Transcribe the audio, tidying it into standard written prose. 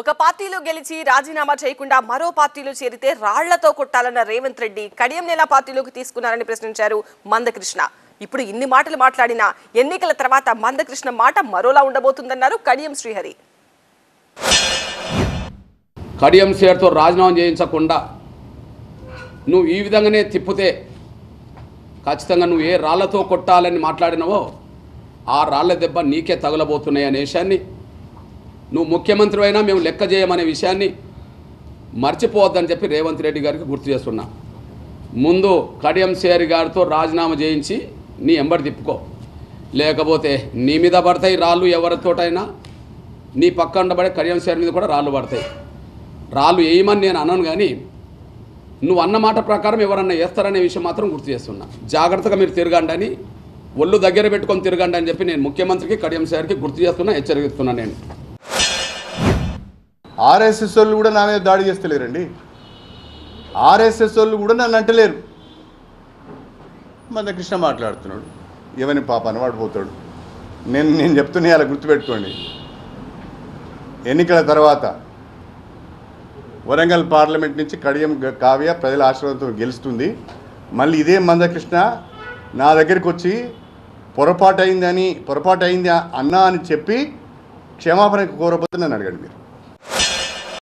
ఒక పార్టీలో గెలిచి రాజీనామా చేయకుండా మరో పార్టీలో చేరితే రాళ్లతో కొట్టాలన్న రేవంత్ రెడ్డి కడియం నేల పార్టీలోకి తీసుకున్నారని ప్రశ్నించారు మందకృష్ణ. ఇప్పుడు ఇన్ని మాటలు మాట్లాడినా ఎన్నికల తర్వాత మందకృష్ణ మాట మరోలా ఉండబోతుందన్నారు కడియం శ్రీహరి. కడియం శ్రీహరితో రాజీనామా చేయించకుండా నువ్వు ఈ విధంగానే తిప్పితే ఖచ్చితంగా నువ్వు ఏ రాళ్లతో కొట్టాలని మాట్లాడినవో ఆ రాళ్ల దెబ్బ నీకే తగలబోతున్నాయి అనే విషయాన్ని, నువ్వు ముఖ్యమంత్రి అయినా మేము లెక్క చేయమనే విషయాన్ని మర్చిపోవద్దని చెప్పి రేవంత్ రెడ్డి గారికి గుర్తు చేస్తున్నా. ముందు కడియం శ్రీహరి గారితో రాజీనామా చేయించి నీ ఎంబడి తిప్పుకో, లేకపోతే నీ మీద పడతాయి రాళ్ళు. ఎవరితోటైనా నీ పక్కన పడే కడియం శ్రీహరి మీద కూడా రాళ్ళు పడతాయి. రాళ్ళు వేయమని నేను అన్నాను, కానీ నువ్వు అన్న మాట ప్రకారం ఎవరన్నా వేస్తారనే విషయం మాత్రం గుర్తు చేస్తున్నా. జాగ్రత్తగా మీరు తిరగండి అని, ఒళ్ళు దగ్గర పెట్టుకొని తిరగండి అని చెప్పి నేను ముఖ్యమంత్రికి కడియం శ్రీహరికి గుర్తు చేస్తున్నా, హెచ్చరిస్తున్నా. నేను ఆర్ఎస్ఎస్ వాళ్ళు కూడా నా మీద దాడి చేస్తలేరండి. ఆర్ఎస్ఎస్ వాళ్ళు కూడా నన్ను అంటలేరు. మందకృష్ణ మాట్లాడుతున్నాడు, ఎవని పాప అనవాడు పోతాడు. నేను చెప్తున్నా, అలా గుర్తుపెట్టుకోండి. ఎన్నికల తర్వాత వరంగల్ పార్లమెంట్ నుంచి కడియం కావ్య ప్రజల ఆశీర్వాదంతో గెలుస్తుంది. మళ్ళీ ఇదే మందకృష్ణ నా దగ్గరికి వచ్చి పొరపాటు అయింది అన్నా అని చెప్పి క్షమాపణ కోరపోతే నన్ను అడగండి మీరు.